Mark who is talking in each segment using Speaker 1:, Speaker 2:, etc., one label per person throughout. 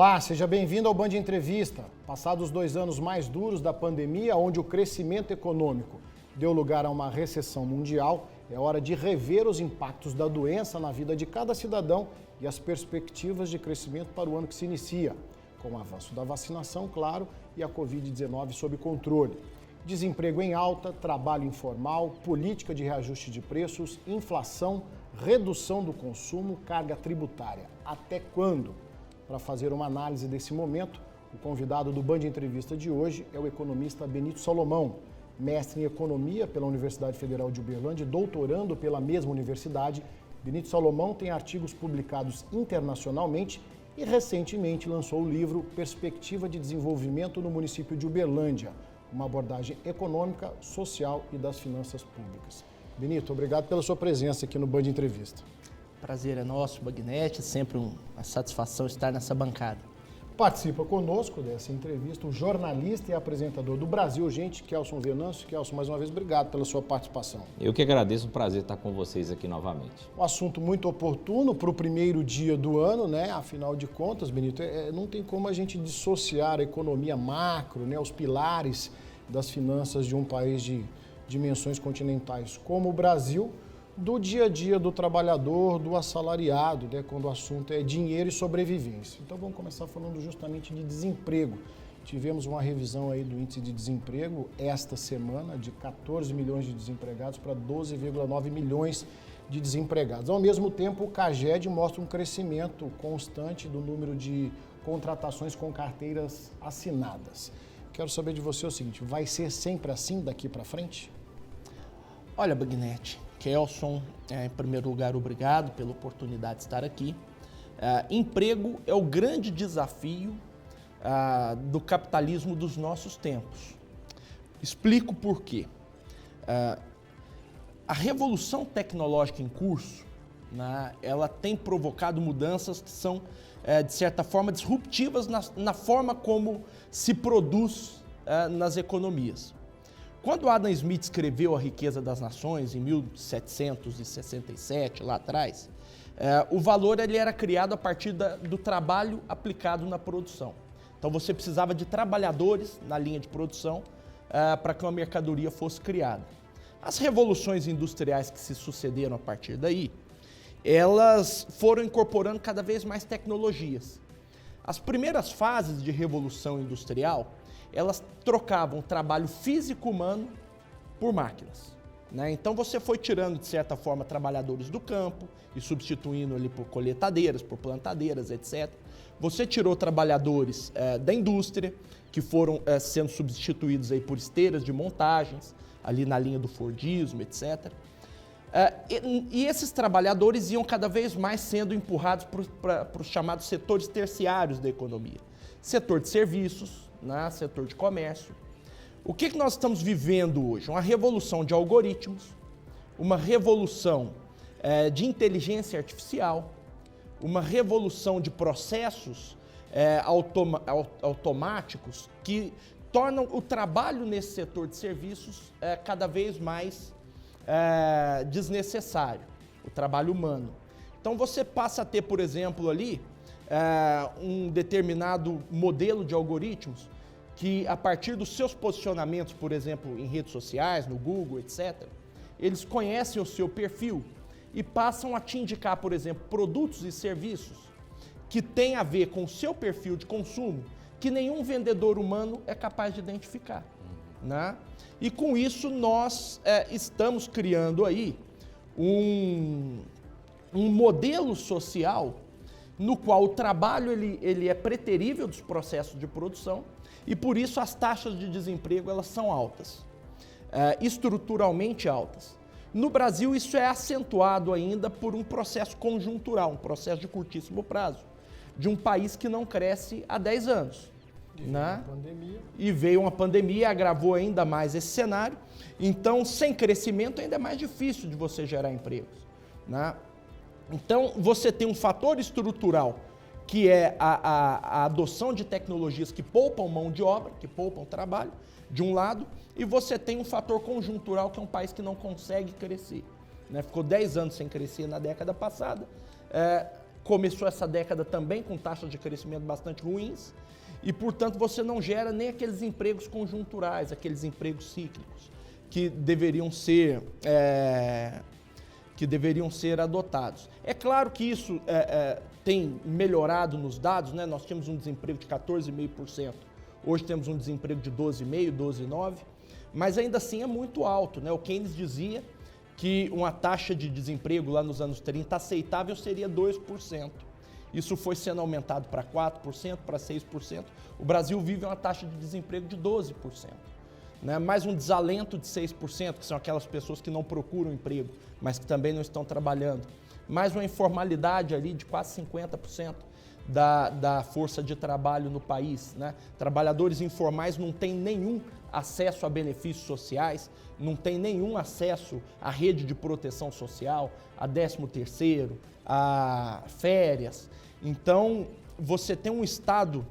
Speaker 1: Olá, seja bem-vindo ao Band Entrevista. Passados 2 anos mais duros da pandemia, onde o crescimento econômico deu lugar a uma recessão mundial, é hora de rever os impactos da doença na vida de cada cidadão e as perspectivas de crescimento para o ano que se inicia, com o avanço da vacinação, claro, e a Covid-19 sob controle. Desemprego em alta, trabalho informal, política de reajuste de preços, inflação, redução do consumo, carga tributária. Até quando? Para fazer uma análise desse momento, o convidado do Band Entrevista de hoje é o economista Benito Salomão, mestre em economia pela Universidade Federal de Uberlândia e doutorando pela mesma universidade. Benito Salomão tem artigos publicados internacionalmente e recentemente lançou o livro Perspectiva de Desenvolvimento no município de Uberlândia, uma abordagem econômica, social e das finanças públicas. Benito, obrigado pela sua presença aqui no Band Entrevista.
Speaker 2: Prazer é nosso, Bagnete, sempre uma satisfação estar nessa bancada.
Speaker 1: Participa conosco dessa entrevista o jornalista e apresentador do Brasil Urgente, Kelson Venâncio. Kelson, mais uma vez, obrigado pela sua participação.
Speaker 3: Eu que agradeço, um prazer estar com vocês aqui novamente.
Speaker 1: Um assunto muito oportuno para o primeiro dia do ano, né? Afinal de contas, Benito, não tem como a gente dissociar a economia macro, né? Os pilares das finanças de um país de dimensões continentais como o Brasil, do dia a dia do trabalhador, do assalariado, né, quando o assunto é dinheiro e sobrevivência. Então vamos começar falando justamente de desemprego. Tivemos uma revisão aí do índice de desemprego esta semana, de 14 milhões de desempregados para 12,9 milhões de desempregados. Ao mesmo tempo, o CAGED mostra um crescimento constante do número de contratações com carteiras assinadas. Quero saber de você o seguinte, vai ser sempre assim daqui para frente?
Speaker 2: Olha, Bagnete, Kelson, em primeiro lugar, obrigado pela oportunidade de estar aqui. Emprego é o grande desafio do capitalismo dos nossos tempos. Explico por quê. A revolução tecnológica em curso, né, ela tem provocado mudanças que são, de certa forma, disruptivas na forma como se produz nas economias. Quando Adam Smith escreveu A Riqueza das Nações, em 1767, lá atrás, o valor ele era criado a partir do trabalho aplicado na produção. Então você precisava de trabalhadores na linha de produção para que uma mercadoria fosse criada. As revoluções industriais que se sucederam a partir daí, elas foram incorporando cada vez mais tecnologias. As primeiras fases de revolução industrial, elas trocavam o trabalho físico humano por máquinas, né? Então você foi tirando, de certa forma, trabalhadores do campo e substituindo ali por coletadeiras, por plantadeiras, etc. Você tirou trabalhadores da indústria, que foram sendo substituídos aí por esteiras de montagens, ali na linha do Fordismo, etc. E esses trabalhadores iam cada vez mais sendo empurrados para os chamados setores terciários da economia. Setor de serviços, né, setor de comércio. O que nós estamos vivendo hoje? Uma revolução de algoritmos, uma revolução de inteligência artificial, uma revolução de processos automáticos que tornam o trabalho nesse setor de serviços cada vez mais desnecessário, o trabalho humano. Então você passa a ter, por exemplo, ali, um determinado modelo de algoritmos que, a partir dos seus posicionamentos, por exemplo, em redes sociais, no Google, etc., eles conhecem o seu perfil e passam a te indicar, por exemplo, produtos e serviços que têm a ver com o seu perfil de consumo que nenhum vendedor humano é capaz de identificar, né? E com isso nós estamos criando aí um modelo social no qual o trabalho ele é preterível dos processos de produção e por isso as taxas de desemprego elas são altas, estruturalmente altas. No Brasil isso é acentuado ainda por um processo conjuntural, um processo de curtíssimo prazo, de um país que não cresce há 10 anos. Né? E veio uma pandemia, agravou ainda mais esse cenário. Então, sem crescimento ainda é mais difícil de você gerar empregos, né? Então, você tem um fator estrutural, que é a adoção de tecnologias que poupam mão de obra, que poupam trabalho, de um lado, e você tem um fator conjuntural, que é um país que não consegue crescer, né? Ficou 10 anos sem crescer na década passada, começou essa década também com taxas de crescimento bastante ruins e, portanto, você não gera nem aqueles empregos conjunturais, aqueles empregos cíclicos que deveriam ser adotados. É claro que isso tem melhorado nos dados, né? Nós tínhamos um desemprego de 14,5%, hoje temos um desemprego de 12,5%, 12,9%, mas ainda assim é muito alto, né? O Keynes dizia que uma taxa de desemprego lá nos anos 30 aceitável seria 2%. Isso foi sendo aumentado para 4%, para 6%. O Brasil vive uma taxa de desemprego de 12%. Né? Mais um desalento de 6%, que são aquelas pessoas que não procuram emprego, mas que também não estão trabalhando. Mais uma informalidade ali de quase 50% da força de trabalho no país. Né? Trabalhadores informais não têm nenhum acesso a benefícios sociais, não tem nenhum acesso à rede de proteção social, a 13º, a férias. Então, você tem um estado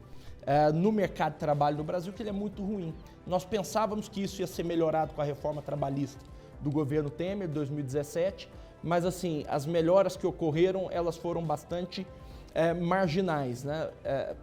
Speaker 2: no mercado de trabalho no Brasil que ele é muito ruim. Nós pensávamos que isso ia ser melhorado com a reforma trabalhista do governo Temer, de 2017, mas assim, as melhoras que ocorreram, elas foram bastante marginais, né?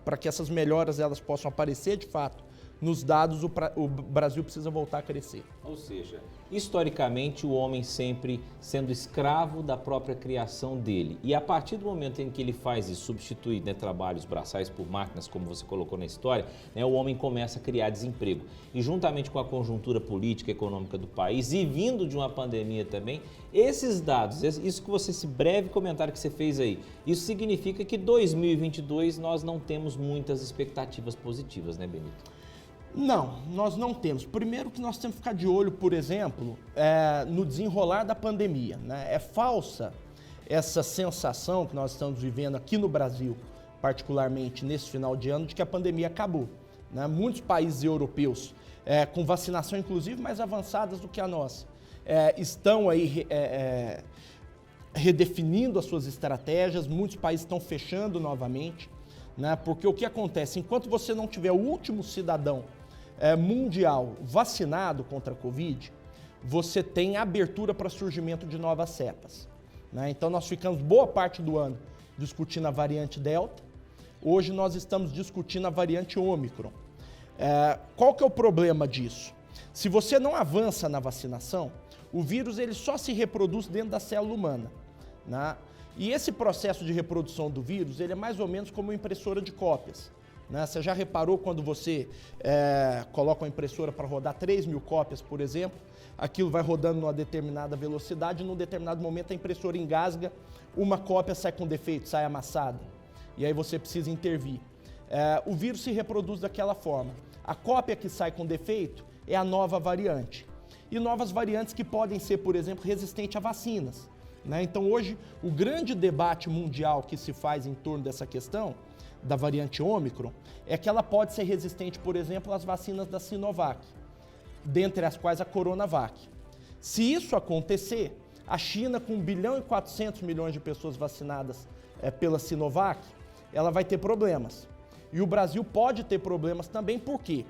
Speaker 2: Para que essas melhoras elas possam aparecer de fato nos dados, o Brasil precisa voltar a crescer.
Speaker 3: Ou seja, historicamente o homem sempre sendo escravo da própria criação dele. E a partir do momento em que ele faz isso, substitui, né, trabalhos braçais por máquinas, como você colocou na história, né, o homem começa a criar desemprego. E juntamente com a conjuntura política e econômica do país e vindo de uma pandemia também, esses dados, isso que esse breve comentário que você fez aí, isso significa que 2022 nós não temos muitas expectativas positivas, né, Benito?
Speaker 2: Não, nós não temos. Primeiro que nós temos que ficar de olho, por exemplo, no desenrolar da pandemia. Né? É falsa essa sensação que nós estamos vivendo aqui no Brasil, particularmente nesse final de ano, de que a pandemia acabou. Né? Muitos países europeus, com vacinação inclusive mais avançadas do que a nossa, estão aí redefinindo as suas estratégias, muitos países estão fechando novamente, né? Porque o que acontece, enquanto você não tiver o último cidadão mundial vacinado contra a Covid, você tem abertura para surgimento de novas cepas. Né? Então nós ficamos boa parte do ano discutindo a variante Delta, hoje nós estamos discutindo a variante Ômicron. Qual que é o problema disso? Se você não avança na vacinação, o vírus ele só se reproduz dentro da célula humana. Né? E esse processo de reprodução do vírus ele é mais ou menos como uma impressora de cópias. Né? Você já reparou quando você coloca uma impressora para rodar 3.000 cópias, por exemplo, aquilo vai rodando numa determinada velocidade, num determinado momento a impressora engasga, uma cópia sai com defeito, sai amassada, e aí você precisa intervir. O vírus se reproduz daquela forma. A cópia que sai com defeito é a nova variante. E novas variantes que podem ser, por exemplo, resistentes a vacinas. Né? Então hoje o grande debate mundial que se faz em torno dessa questão da variante Ômicron é que ela pode ser resistente, por exemplo, às vacinas da Sinovac, dentre as quais a Coronavac. Se isso acontecer, a China com 1 bilhão e 400 milhões de pessoas vacinadas pela Sinovac, ela vai ter problemas. E o Brasil pode ter problemas também porque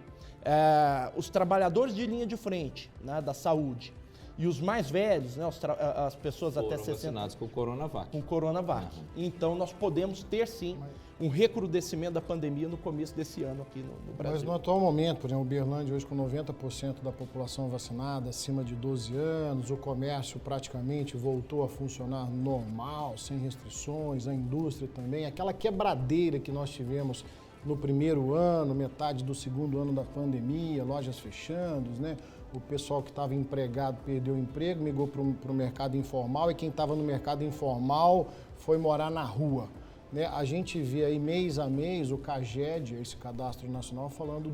Speaker 2: os trabalhadores de linha de frente, né, da saúde, e os mais velhos, né, as pessoas
Speaker 3: foram
Speaker 2: até 60
Speaker 3: vacinados com Coronavac.
Speaker 2: Com Coronavac. Então nós podemos ter sim um recrudescimento da pandemia no começo desse ano aqui no Brasil.
Speaker 1: Mas no atual momento, por exemplo, Uberlândia hoje com 90% da população vacinada, acima de 12 anos, o comércio praticamente voltou a funcionar normal, sem restrições, a indústria também, aquela quebradeira que nós tivemos no primeiro ano, metade do segundo ano da pandemia, lojas fechando, né? O pessoal que estava empregado perdeu o emprego, migrou para o mercado informal e quem estava no mercado informal foi morar na rua. Né? A gente vê aí mês a mês o CAGED, esse Cadastro Nacional, falando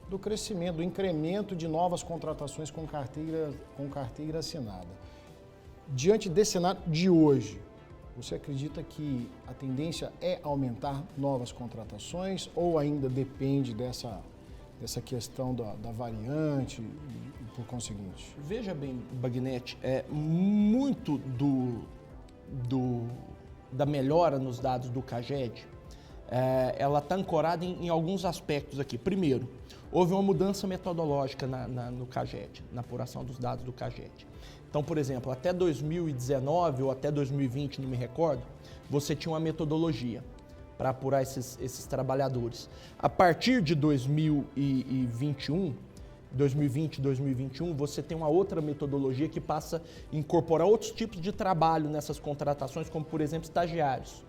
Speaker 1: do crescimento, do incremento de novas contratações com carteira assinada. Diante desse cenário de hoje, você acredita que a tendência é aumentar novas contratações ou ainda depende dessa questão da variante e por conseguinte?
Speaker 2: Veja bem, Bagnetti, muito da melhora nos dados do CAGED ela está ancorada em alguns aspectos aqui. Primeiro, houve uma mudança metodológica no CAGED, na apuração dos dados do CAGED. Então, por exemplo, até 2019 ou até 2020, não me recordo, você tinha uma metodologia para apurar esses trabalhadores. A partir de 2020, 2021, você tem uma outra metodologia que passa a incorporar outros tipos de trabalho nessas contratações, como, por exemplo, estagiários.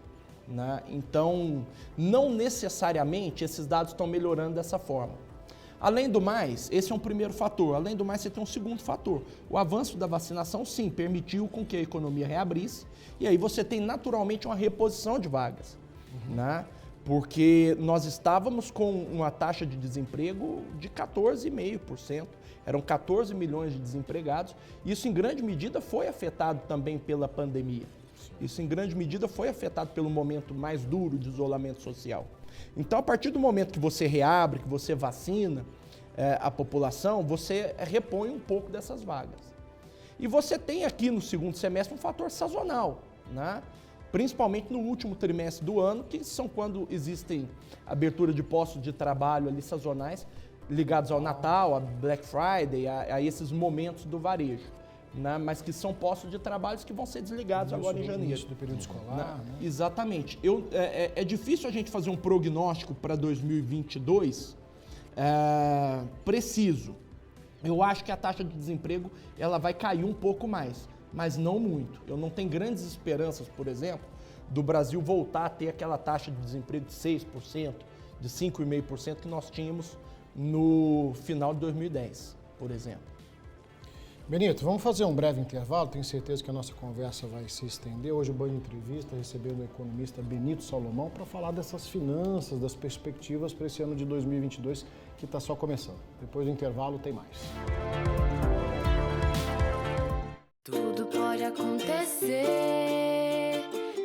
Speaker 2: Né? Então, não necessariamente esses dados estão melhorando dessa forma. Além do mais, esse é um primeiro fator. Além do mais, você tem um segundo fator. O avanço da vacinação, sim, permitiu com que a economia reabrisse, e aí você tem naturalmente uma reposição de vagas. Né? Porque nós estávamos com uma taxa de desemprego de 14,5%. Eram 14 milhões de desempregados. Isso, em grande medida, foi afetado também pela pandemia. Isso, em grande medida, foi afetado pelo momento mais duro de isolamento social. Então, a partir do momento que você reabre, que você vacina a população, você repõe um pouco dessas vagas. E você tem aqui no segundo semestre um fator sazonal, né? Principalmente no último trimestre do ano, que são quando existem abertura de postos de trabalho ali sazonais ligados ao Natal, a Black Friday, a esses momentos do varejo. Né, mas que são postos de trabalho que vão ser desligados agora em janeiro.
Speaker 1: Início do período escolar.
Speaker 2: Né? Exatamente. É difícil a gente fazer um prognóstico para 2022 preciso. Eu acho que a taxa de desemprego ela vai cair um pouco mais, mas não muito. Eu não tenho grandes esperanças, por exemplo, do Brasil voltar a ter aquela taxa de desemprego de 6%, de 5,5% que nós tínhamos no final de 2010, por exemplo.
Speaker 1: Benito, vamos fazer um breve intervalo, tenho certeza que a nossa conversa vai se estender. Hoje o Band Entrevista recebendo o economista Benito Salomão para falar dessas finanças, das perspectivas para esse ano de 2022 que está só começando. Depois do intervalo tem mais.
Speaker 4: Tudo pode acontecer,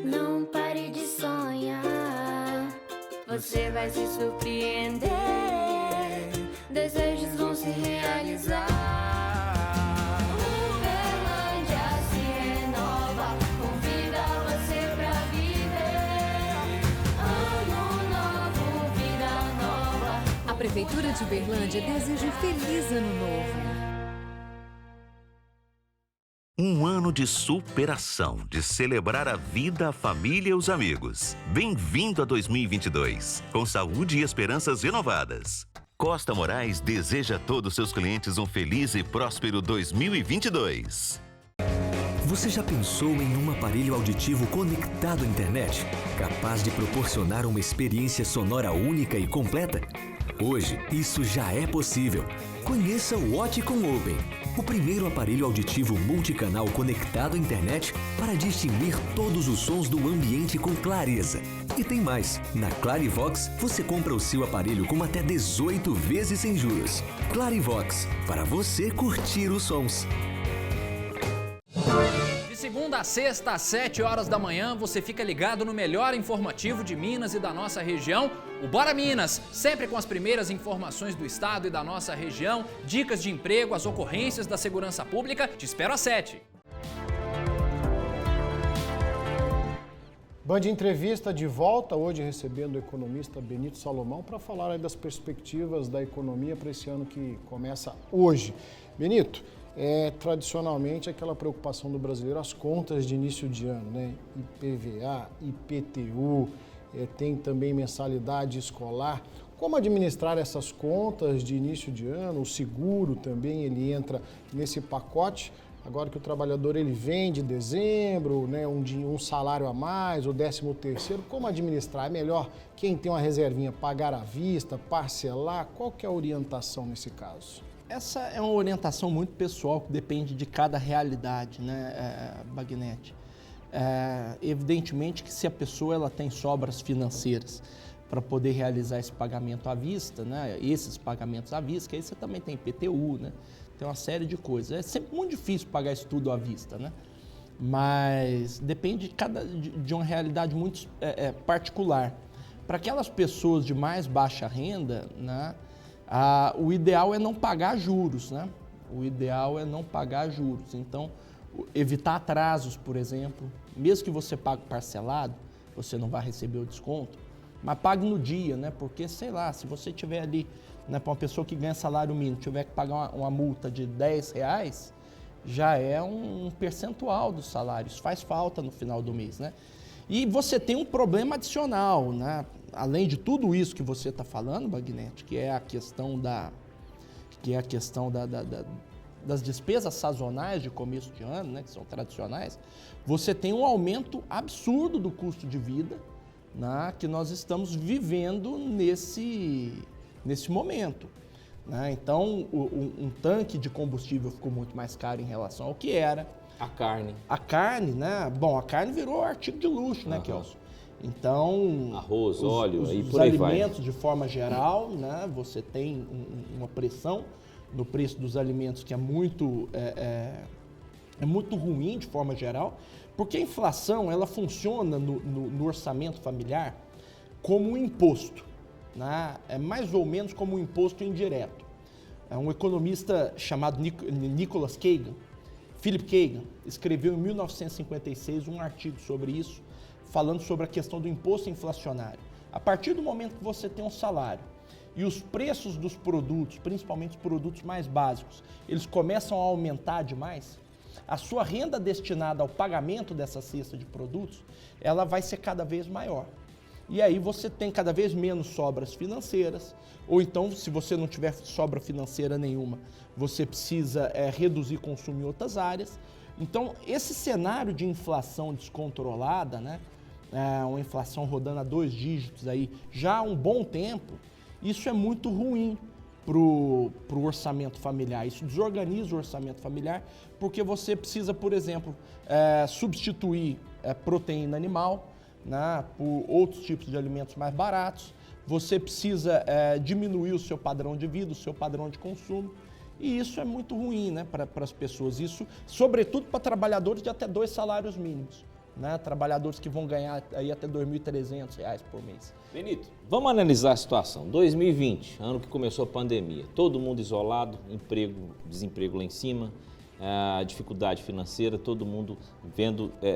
Speaker 4: não pare de sonhar, você vai se surpreender, desejos vão se realizar.
Speaker 5: A Prefeitura de Uberlândia deseja um feliz ano novo.
Speaker 6: Um ano de superação, de celebrar a vida, a família e os amigos. Bem-vindo a 2022, com saúde e esperanças renovadas. Costa Moraes deseja a todos seus clientes um feliz e próspero 2022.
Speaker 7: Você já pensou em um aparelho auditivo conectado à internet? Capaz de proporcionar uma experiência sonora única e completa? Hoje, isso já é possível. Conheça o Oticon Open, o primeiro aparelho auditivo multicanal conectado à internet para distinguir todos os sons do ambiente com clareza. E tem mais, na Clarivox você compra o seu aparelho com até 18 vezes sem juros. Clarivox, para você curtir os sons.
Speaker 8: Segunda a sexta, às 7 horas da manhã, você fica ligado no melhor informativo de Minas e da nossa região, o Bora Minas, sempre com as primeiras informações do estado e da nossa região, dicas de emprego, as ocorrências da segurança pública. Te espero às 7.
Speaker 1: Band Entrevista de volta, hoje recebendo o economista Benito Salomão para falar aí das perspectivas da economia para esse ano que começa hoje. Benito, tradicionalmente aquela preocupação do brasileiro, as contas de início de ano, né? IPVA, IPTU, tem também mensalidade escolar. Como administrar essas contas de início de ano? O seguro também, ele entra nesse pacote. Agora que o trabalhador ele vem de dezembro, né, um salário a mais, o 13º, como administrar? É melhor quem tem uma reservinha pagar à vista, parcelar? Qual que é a orientação nesse caso?
Speaker 2: Essa é uma orientação muito pessoal que depende de cada realidade, né, Bagnetti? Evidentemente que se a pessoa ela tem sobras financeiras para poder realizar esse pagamento à vista, né, esses pagamentos à vista, que aí você também tem IPTU, né, tem uma série de coisas. É sempre muito difícil pagar isso tudo à vista, né? Mas depende de uma realidade muito particular. Para aquelas pessoas de mais baixa renda, né, o ideal é não pagar juros, né? O ideal é não pagar juros. Então, evitar atrasos, por exemplo. Mesmo que você pague parcelado, você não vai receber o desconto. mas pague no dia, né? Porque, sei lá, se você tiver ali, né, para uma pessoa que ganha salário mínimo, tiver que pagar uma multa de R$10, já é um percentual dos salários, faz falta no final do mês, né? E você tem um problema adicional, né? Além de tudo isso que você está falando, Bagnete, que é a questão das despesas sazonais de começo de ano, né, que são tradicionais, você tem um aumento absurdo do custo de vida, né, que nós estamos vivendo nesse momento. Né? Então, um tanque de combustível ficou muito mais caro em relação ao que era.
Speaker 3: A carne.
Speaker 2: A carne, né? Bom, a carne virou artigo de luxo, né, Kelson? Então...
Speaker 3: Arroz, óleo, aí por aí vai.
Speaker 2: Os alimentos, de forma geral, né? Você tem uma pressão no preço dos alimentos que é muito ruim, de forma geral, porque a inflação, ela funciona no orçamento familiar como um imposto, né? É mais ou menos como um imposto indireto. É um economista chamado Nicholas Kagan, Philip Kagan, escreveu em 1956 um artigo sobre isso, falando sobre a questão do imposto inflacionário. A partir do momento que você tem um salário e os preços dos produtos, principalmente os produtos mais básicos, eles começam a aumentar demais, a sua renda destinada ao pagamento dessa cesta de produtos, ela vai ser cada vez maior. E aí você tem cada vez menos sobras financeiras, ou então, se você não tiver sobra financeira nenhuma, você precisa reduzir consumo em outras áreas. Então, esse cenário de inflação descontrolada, né, uma inflação rodando a 2 dígitos aí já há um bom tempo, isso é muito ruim para o orçamento familiar. Isso desorganiza o orçamento familiar, porque você precisa, por exemplo, substituir proteína animal, né, por outros tipos de alimentos mais baratos. Você precisa diminuir o seu padrão de vida, o seu padrão de consumo. E isso é muito ruim, né, para as pessoas. Isso, sobretudo, para trabalhadores de até 2 salários mínimos. Né, trabalhadores que vão ganhar aí até R$ 2.300 por mês.
Speaker 3: Benito, vamos analisar a situação. 2020, ano que começou a pandemia, todo mundo isolado, desemprego lá em cima, dificuldade financeira, todo mundo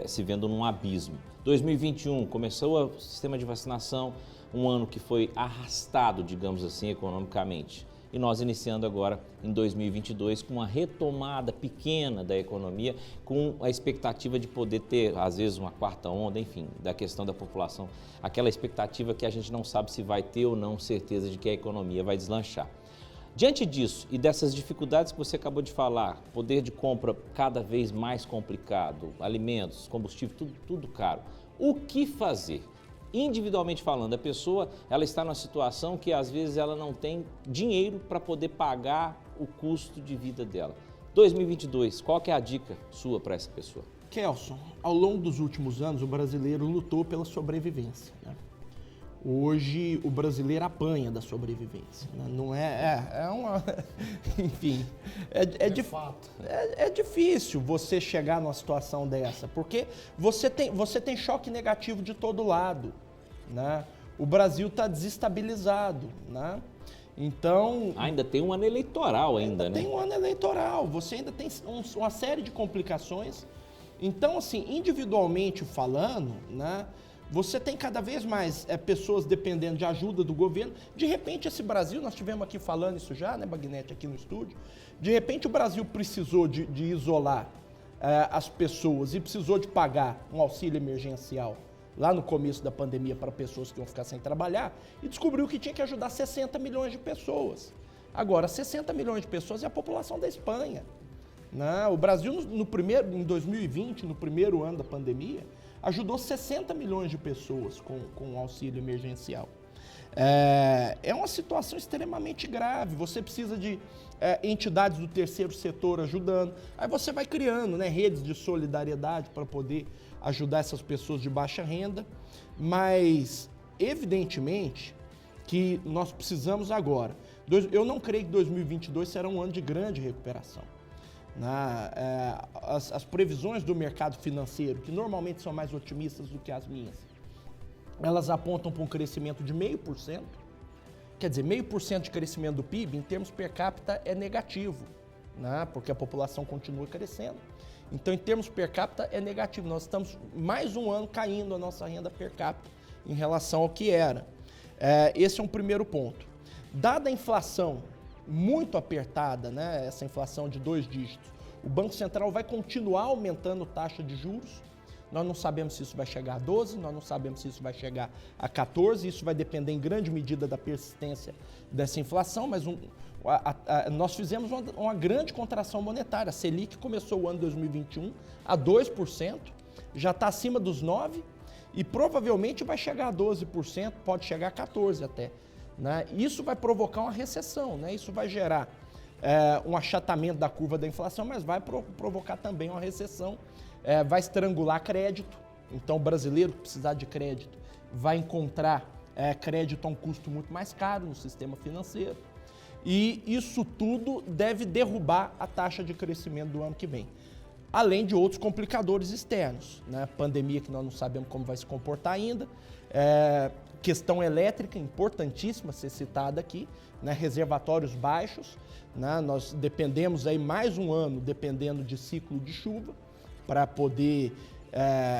Speaker 3: se vendo num abismo. 2021, começou o sistema de vacinação, um ano que foi arrastado, digamos assim, economicamente. E nós iniciando agora em 2022 com uma retomada pequena da economia, com a expectativa de poder ter, às vezes, uma 4ª onda, enfim, da questão da população, aquela expectativa que a gente não sabe se vai ter ou não certeza de que a economia vai deslanchar. Diante disso e dessas dificuldades que você acabou de falar, poder de compra cada vez mais complicado, alimentos, combustível, tudo caro, o que fazer? Individualmente falando, a pessoa ela está numa situação que às vezes ela não tem dinheiro para poder pagar o custo de vida dela. 2022, qual que é a dica sua para essa pessoa?
Speaker 2: Kelson, ao longo dos últimos anos o brasileiro lutou pela sobrevivência, né? Hoje o brasileiro apanha da sobrevivência, né? Não uma... Enfim, é difícil você chegar numa situação dessa, porque você tem choque negativo de todo lado, né? O Brasil está desestabilizado, né? Então...
Speaker 3: Ainda tem um ano eleitoral né?
Speaker 2: Tem um ano eleitoral, você ainda tem uma série de complicações. Então, assim, individualmente falando, né? Você tem cada vez mais pessoas dependendo de ajuda do governo. De repente, esse Brasil, nós estivemos aqui falando isso já, né, Bagnete, aqui no estúdio. De repente, o Brasil precisou de isolar as pessoas e precisou de pagar um auxílio emergencial lá no começo da pandemia para pessoas que iam ficar sem trabalhar e descobriu que tinha que ajudar 60 milhões de pessoas. Agora, 60 milhões de pessoas é a população da Espanha. Né? O Brasil, em 2020, no primeiro ano da pandemia, ajudou 60 milhões de pessoas com o auxílio emergencial. É uma situação extremamente grave, você precisa de entidades do terceiro setor ajudando, aí você vai criando, né, redes de solidariedade para poder ajudar essas pessoas de baixa renda, mas evidentemente que nós precisamos agora. Eu não creio que 2022 será um ano de grande recuperação. As previsões do mercado financeiro, que normalmente são mais otimistas do que as minhas, elas apontam para um crescimento de 0,5%. Quer dizer, 0,5% de crescimento do PIB, em termos per capita, é negativo, né? Porque a população continua crescendo. Então, em termos per capita, é negativo. Nós estamos mais um ano caindo a nossa renda per capita em relação ao que era. Esse é um primeiro ponto. Dada a inflação muito apertada, né, essa inflação de 2 dígitos, o Banco Central vai continuar aumentando taxa de juros. Nós não sabemos se isso vai chegar a 12, nós não sabemos se isso vai chegar a 14, isso vai depender em grande medida da persistência dessa inflação, mas nós fizemos uma grande contração monetária. A Selic começou o ano 2021 a 2%, já está acima dos 9% e provavelmente vai chegar a 12%, pode chegar a 14% até. Né? Isso vai provocar uma recessão, né? Isso vai gerar um achatamento da curva da inflação, mas vai provocar também uma recessão. Vai estrangular crédito, então o brasileiro que precisar de crédito vai encontrar crédito a um custo muito mais caro no sistema financeiro e isso tudo deve derrubar a taxa de crescimento do ano que vem. Além de outros complicadores externos, né? Pandemia que nós não sabemos como vai se comportar ainda, questão elétrica importantíssima ser citada aqui, né? Reservatórios baixos, né? Nós dependemos aí mais um ano dependendo de ciclo de chuva, para poder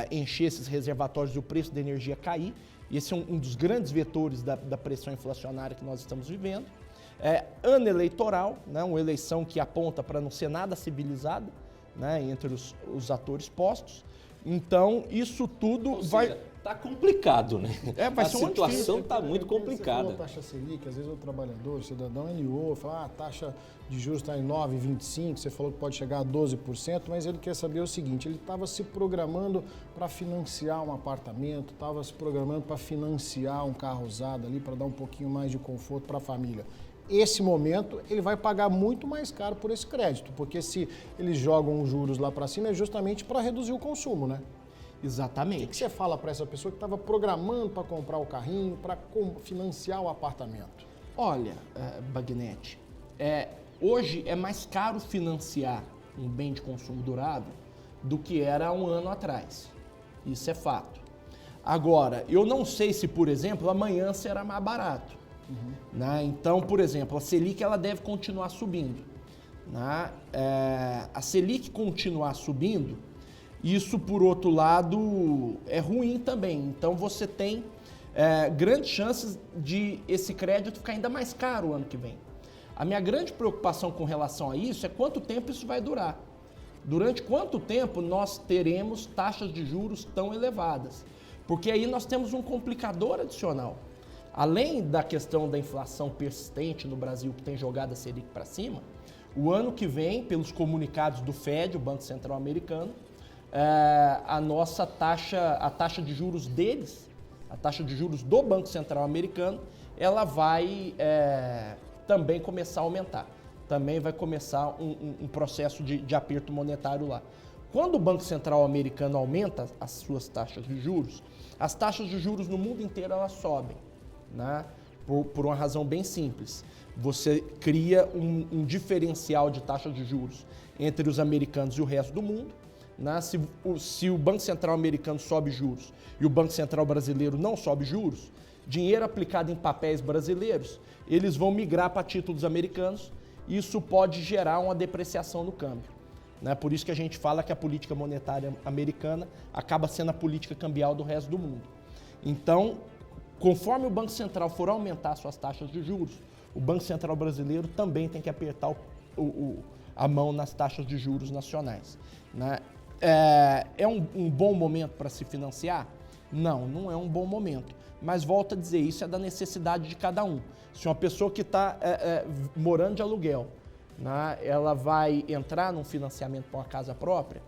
Speaker 2: encher esses reservatórios e o preço da energia cair. Esse é um dos grandes vetores da pressão inflacionária que nós estamos vivendo. Ano eleitoral, né, uma eleição que aponta para não ser nada civilizada, né, entre os atores postos. Então, isso tudo vai...
Speaker 3: Tá complicado, né?
Speaker 2: Vai
Speaker 3: a
Speaker 2: ser uma
Speaker 3: situação está muito complicada.
Speaker 1: Você falou taxa Selic, às vezes o trabalhador, o cidadão NO, fala, a taxa de juros está em 9,25%, você falou que pode chegar a 12%, mas ele quer saber o seguinte, ele estava se programando para financiar um apartamento, estava se programando para financiar um carro usado ali, para dar um pouquinho mais de conforto para a família. Esse momento, ele vai pagar muito mais caro por esse crédito, porque se eles jogam os juros lá para cima, é justamente para reduzir o consumo, né?
Speaker 2: Exatamente.
Speaker 1: O que você fala para essa pessoa que estava programando para comprar o carrinho, para financiar o apartamento?
Speaker 2: Olha, Bagnetti, hoje é mais caro financiar um bem de consumo durável do que era há um ano atrás. Isso é fato. Agora, eu não sei se, por exemplo, amanhã será mais barato. Né? Então, por exemplo, a Selic ela deve continuar subindo. Né? A Selic continuar subindo, isso, por outro lado, é ruim também. Então, você tem grandes chances de esse crédito ficar ainda mais caro o ano que vem. A minha grande preocupação com relação a isso é quanto tempo isso vai durar. Durante quanto tempo nós teremos taxas de juros tão elevadas? Porque aí nós temos um complicador adicional. Além da questão da inflação persistente no Brasil, que tem jogado a Selic para cima, o ano que vem, pelos comunicados do FED, o Banco Central Americano, a taxa de juros deles, a taxa de juros do Banco Central Americano, ela vai também começar a aumentar. Também vai começar um processo de aperto monetário lá. Quando o Banco Central Americano aumenta as suas taxas de juros, as taxas de juros no mundo inteiro elas sobem, né? Por uma razão bem simples. Você cria um diferencial de taxa de juros entre os americanos e o resto do mundo. Né? Se o Banco Central americano sobe juros e o Banco Central brasileiro não sobe juros, dinheiro aplicado em papéis brasileiros, eles vão migrar para títulos americanos e isso pode gerar uma depreciação no câmbio. Né? Por isso que a gente fala que a política monetária americana acaba sendo a política cambial do resto do mundo. Então, conforme o Banco Central for aumentar suas taxas de juros, o Banco Central brasileiro também tem que apertar a mão nas taxas de juros nacionais. Né? É um bom momento para se financiar? Não, não é um bom momento. Mas volto a dizer, isso é da necessidade de cada um. Se uma pessoa que está morando de aluguel, né, ela vai entrar num financiamento para uma casa própria,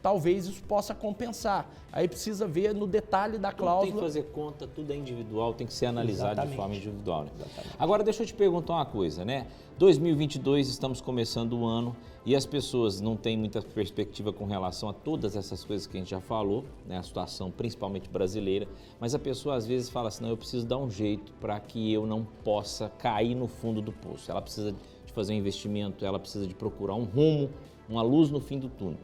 Speaker 2: talvez isso possa compensar. Aí precisa ver no detalhe da cláusula.
Speaker 3: Tem que fazer conta, tudo é individual, tem que ser analisado
Speaker 2: Exatamente.
Speaker 3: de forma individual. Né? Agora, deixa eu te perguntar uma coisa, né? 2022, estamos começando o ano e as pessoas não têm muita perspectiva com relação a todas essas coisas que a gente já falou, né? A situação principalmente brasileira, mas a pessoa às vezes fala assim, não, eu preciso dar um jeito para que eu não possa cair no fundo do poço. Ela precisa de fazer um investimento, ela precisa de procurar um rumo, uma luz no fim do túnel.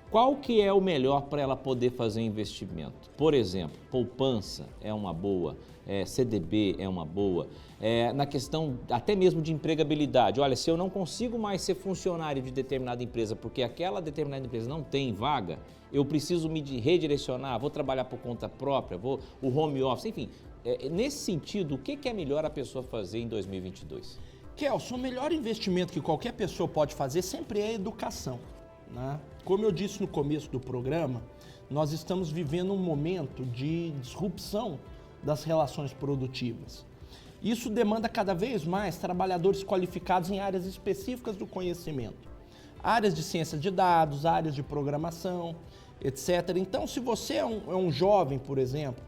Speaker 3: Qual que é o melhor para ela poder fazer um investimento? Por exemplo, poupança é uma boa, CDB é uma boa, na questão até mesmo de empregabilidade. Olha, se eu não consigo mais ser funcionário de determinada empresa porque aquela determinada empresa não tem vaga, eu preciso me redirecionar, vou trabalhar por conta própria, o home office, enfim. Nesse sentido, o que é melhor a pessoa fazer em 2022?
Speaker 2: Kelson, o melhor investimento que qualquer pessoa pode fazer sempre é a educação, né? Como eu disse no começo do programa, nós estamos vivendo um momento de disrupção das relações produtivas. Isso demanda cada vez mais trabalhadores qualificados em áreas específicas do conhecimento. Áreas de ciência de dados, áreas de programação, etc. Então, se você é um jovem, por exemplo,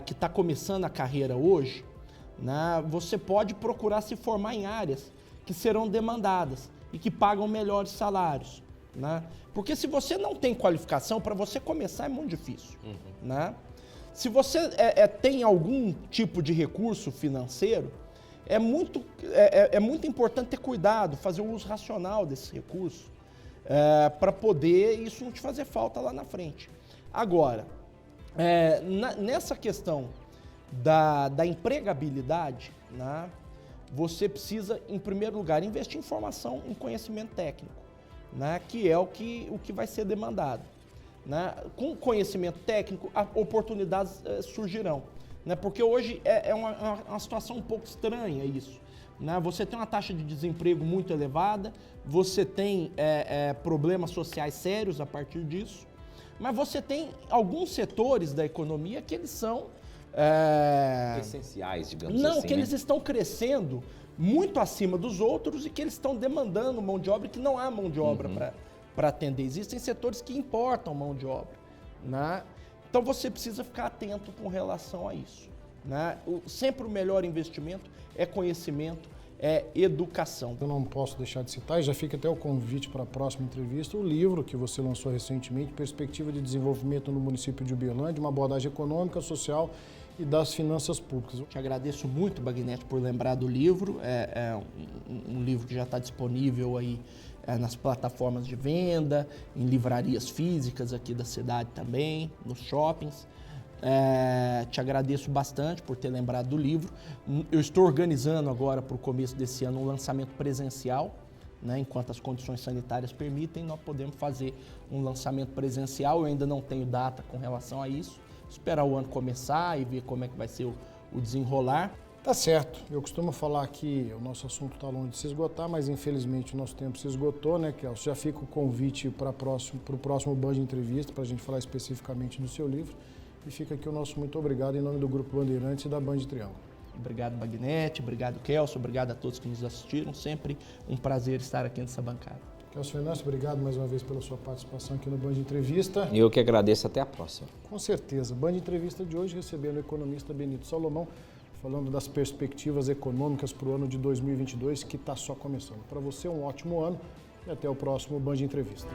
Speaker 2: que está começando a carreira hoje, né, você pode procurar se formar em áreas que serão demandadas e que pagam melhores salários, né? Porque se você não tem qualificação, para você começar é muito difícil, né? Se você tem algum tipo de recurso financeiro, é muito importante ter cuidado, fazer o uso racional desse recurso, para poder isso não te fazer falta lá na frente. Agora, nessa questão da empregabilidade, né, você precisa, em primeiro lugar, investir em formação, em conhecimento técnico, né, que é o que vai ser demandado. Né? Com conhecimento técnico, oportunidades surgirão. Né? Porque hoje é uma situação um pouco estranha isso. Né? Você tem uma taxa de desemprego muito elevada, você tem problemas sociais sérios a partir disso, mas você tem alguns setores da economia que eles são...
Speaker 3: essenciais, digamos assim.
Speaker 2: Não, que eles estão crescendo muito acima dos outros e que eles estão demandando mão de obra e que não há mão de obra para atender. Existem setores que importam mão de obra, né? Então você precisa ficar atento com relação a isso, né? Sempre o melhor investimento é conhecimento, é educação.
Speaker 1: Eu não posso deixar de citar, e já fica até o convite para a próxima entrevista, o livro que você lançou recentemente, Perspectiva de Desenvolvimento no Município de Uberlândia, uma abordagem econômica, social e das finanças públicas.
Speaker 2: Te agradeço muito, Bagnete, por lembrar do livro. É um livro que já está disponível aí nas plataformas de venda, em livrarias físicas aqui da cidade também, nos shoppings. Te agradeço bastante por ter lembrado do livro. Eu estou organizando agora para o começo desse ano um lançamento presencial, né? Enquanto as condições sanitárias permitem, nós podemos fazer um lançamento presencial. Eu ainda não tenho data com relação a isso. Esperar o ano começar e ver como é que vai ser o desenrolar.
Speaker 1: Tá certo. Eu costumo falar que o nosso assunto está longe de se esgotar, mas infelizmente o nosso tempo se esgotou, né, Kelson? Já fica o convite para o próximo Band Entrevista, para a gente falar especificamente do seu livro. E fica aqui o nosso muito obrigado em nome do Grupo Bandeirantes e da Band Triângulo.
Speaker 2: Obrigado, Bagnete. Obrigado, Kelson. Obrigado a todos que nos assistiram. Sempre um prazer estar aqui nessa bancada.
Speaker 1: Kelson Fernandes, obrigado mais uma vez pela sua participação aqui no Band Entrevista.
Speaker 3: Eu que agradeço, até a próxima.
Speaker 1: Com certeza. Band Entrevista de hoje recebendo o economista Benito Salomão, falando das perspectivas econômicas para o ano de 2022, que está só começando. Para você, um ótimo ano e até o próximo Band Entrevista.